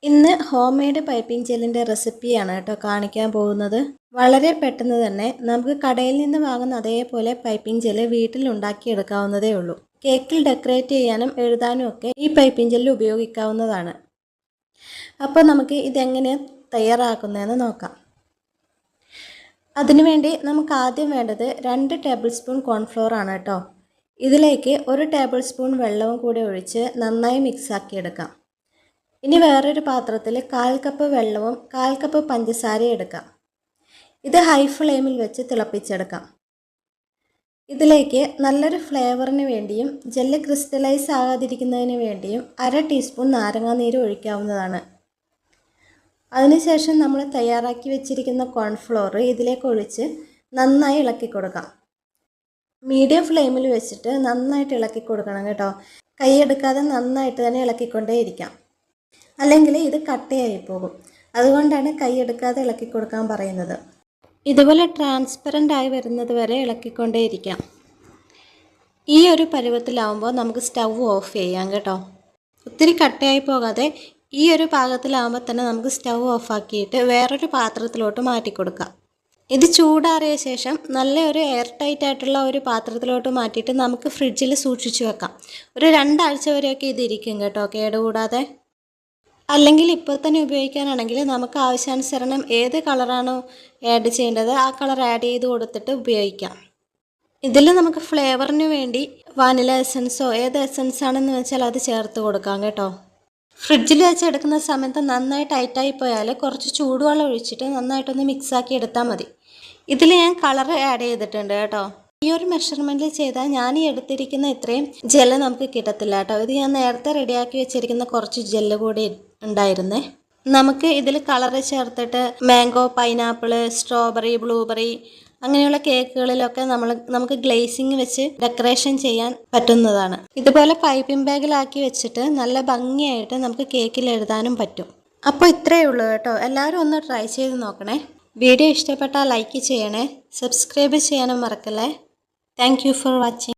ഇന്ന് home made piping ജെല്ലിൻ്റെ റെസിപ്പിയാണ് കേട്ടോ കാണിക്കാൻ പോകുന്നത്. വളരെ പെട്ടെന്ന് തന്നെ നമുക്ക് കടയിൽ നിന്ന് വാങ്ങുന്ന അതേപോലെ പൈപ്പിംഗ് ജെല്ല് വീട്ടിൽ ഉണ്ടാക്കിയെടുക്കാവുന്നതേ ഉള്ളൂ. കേക്കിൽ ഡെക്കറേറ്റ് ചെയ്യാനും എഴുതാനും ഒക്കെ ഈ പൈപ്പിംഗ് ജെല്ല് ഉപയോഗിക്കാവുന്നതാണ്. അപ്പോൾ നമുക്ക് ഇതെങ്ങനെ തയ്യാറാക്കുന്നതെന്ന് നോക്കാം. അതിനുവേണ്ടി നമുക്ക് ആദ്യം വേണ്ടത് 2 ടേബിൾ സ്പൂൺ കോൺഫ്ലോർ ആണ് കേട്ടോ. ഇതിലേക്ക് 1 ടേബിൾ സ്പൂൺ വെള്ളവും കൂടി ഒഴിച്ച് നന്നായി മിക്സാക്കി എടുക്കാം. ഇനി വേറൊരു പാത്രത്തിൽ 1/4 കപ്പ് വെള്ളവും 1/4 കപ്പ് പഞ്ചസാരയും എടുക്കാം. ഇത് ഹൈ ഫ്ലെയിമിൽ വെച്ച് തിളപ്പിച്ചെടുക്കാം. ഇതിലേക്ക് നല്ലൊരു ഫ്ലേവറിന് വേണ്ടിയും ജെല്ല് ക്രിസ്റ്റലൈസ് ആകാതിരിക്കുന്നതിന് വേണ്ടിയും 1/2 ടീസ്പൂൺ നാരങ്ങാനീര് ഒഴിക്കാവുന്നതാണ്. അതിനുശേഷം നമ്മൾ തയ്യാറാക്കി വെച്ചിരിക്കുന്ന കോൺഫ്ലോർ ഇതിലേക്ക് ഒഴിച്ച് നന്നായി ഇളക്കി കൊടുക്കാം. മീഡിയം ഫ്ലെയിമിൽ വെച്ചിട്ട് നന്നായിട്ട് ഇളക്കി കൊടുക്കണം കേട്ടോ. കൈയെടുക്കാതെ നന്നായിട്ട് തന്നെ ഇളക്കിക്കൊണ്ടേയിരിക്കാം, അല്ലെങ്കിൽ ഇത് കട്ടയായി പോകും. അതുകൊണ്ടാണ് കൈയെടുക്കാതെ ഇളക്കി കൊടുക്കാൻ പറയുന്നത്. ഇതുപോലെ ട്രാൻസ്പെറൻ്റ് ആയി വരുന്നത് വരെ ഇളക്കിക്കൊണ്ടേയിരിക്കാം. ഈ ഒരു പരുവത്തിലാവുമ്പോൾ നമുക്ക് സ്റ്റൗ ഓഫ് ചെയ്യാം കേട്ടോ. ഒത്തിരി കട്ടയായി പോകാതെ ഈ ഒരു പാകത്തിലാവുമ്പോൾ തന്നെ നമുക്ക് സ്റ്റൗ ഓഫാക്കിയിട്ട് വേറൊരു പാത്രത്തിലോട്ട് മാറ്റി കൊടുക്കാം. ഇത് ചൂടാറിയ ശേഷം നല്ല ഒരു എയർ ടൈറ്റ് ആയിട്ടുള്ള ഒരു പാത്രത്തിലോട്ട് മാറ്റിയിട്ട് നമുക്ക് ഫ്രിഡ്ജിൽ സൂക്ഷിച്ച് വെക്കാം. ഒരു 2 ആഴ്ച വരെയൊക്കെ ഇത് ഇരിക്കും കേട്ടോ, കേടുകൂടാതെ. അല്ലെങ്കിൽ ഇപ്പോൾ തന്നെ ഉപയോഗിക്കാനാണെങ്കിൽ നമുക്ക് ആവശ്യാനുസരണം ഏത് കളറാണോ ആഡ് ചെയ്യേണ്ടത് ആ കളർ ആഡ് ചെയ്ത് കൊടുത്തിട്ട് ഉപയോഗിക്കാം. ഇതിൽ നമുക്ക് ഫ്ലേവറിന് വേണ്ടി വാനില എസൻസോ ഏത് എസൻസ് ആണെന്ന് വെച്ചാൽ അത് ചേർത്ത് കൊടുക്കാം കേട്ടോ. ഫ്രിഡ്ജിൽ വെച്ച് എടുക്കുന്ന സമയത്ത് നന്നായി ടൈറ്റായി പോയാൽ കുറച്ച് ചൂടുവെള്ളം ഒഴിച്ചിട്ട് നന്നായിട്ടൊന്ന് മിക്സാക്കി എടുത്താൽ മതി. ഇതിൽ ഞാൻ കളർ ആഡ് ചെയ്തിട്ടുണ്ട് കേട്ടോ. ഈ ഒരു മെഷർമെൻറ്റിൽ ചെയ്താൽ ഞാൻ ഈ എടുത്തിരിക്കുന്ന ഇത്രയും ജെല്ല് നമുക്ക് കിട്ടത്തില്ല കേട്ടോ. ഇത് ഞാൻ നേരത്തെ റെഡിയാക്കി വെച്ചിരിക്കുന്ന കുറച്ച് ജെല്ല് കൂടി ഉണ്ടായിരുന്നേ. നമുക്ക് ഇതിൽ കളർ ചേർത്തിട്ട് മാംഗോ, പൈനാപ്പിൾ, സ്ട്രോബെറി, ബ്ലൂബെറി അങ്ങനെയുള്ള കേക്കുകളിലൊക്കെ നമുക്ക് ഗ്ലേസിങ് വെച്ച് ഡെക്കറേഷൻ ചെയ്യാൻ പറ്റുന്നതാണ്. ഇതുപോലെ പൈപ്പിംഗ് ബാഗിലാക്കി വെച്ചിട്ട് നല്ല ഭംഗിയായിട്ട് നമുക്ക് കേക്കിൽ എഴുതാനും പറ്റും. അപ്പോൾ ഇത്രയേ ഉള്ളൂ കേട്ടോ. എല്ലാവരും ഒന്ന് ട്രൈ ചെയ്ത് നോക്കണേ. വീഡിയോ ഇഷ്ടപ്പെട്ടാൽ ലൈക്ക് ചെയ്യണേ, സബ്സ്ക്രൈബ് ചെയ്യാനും മറക്കല്ലേ. Thank you for watching.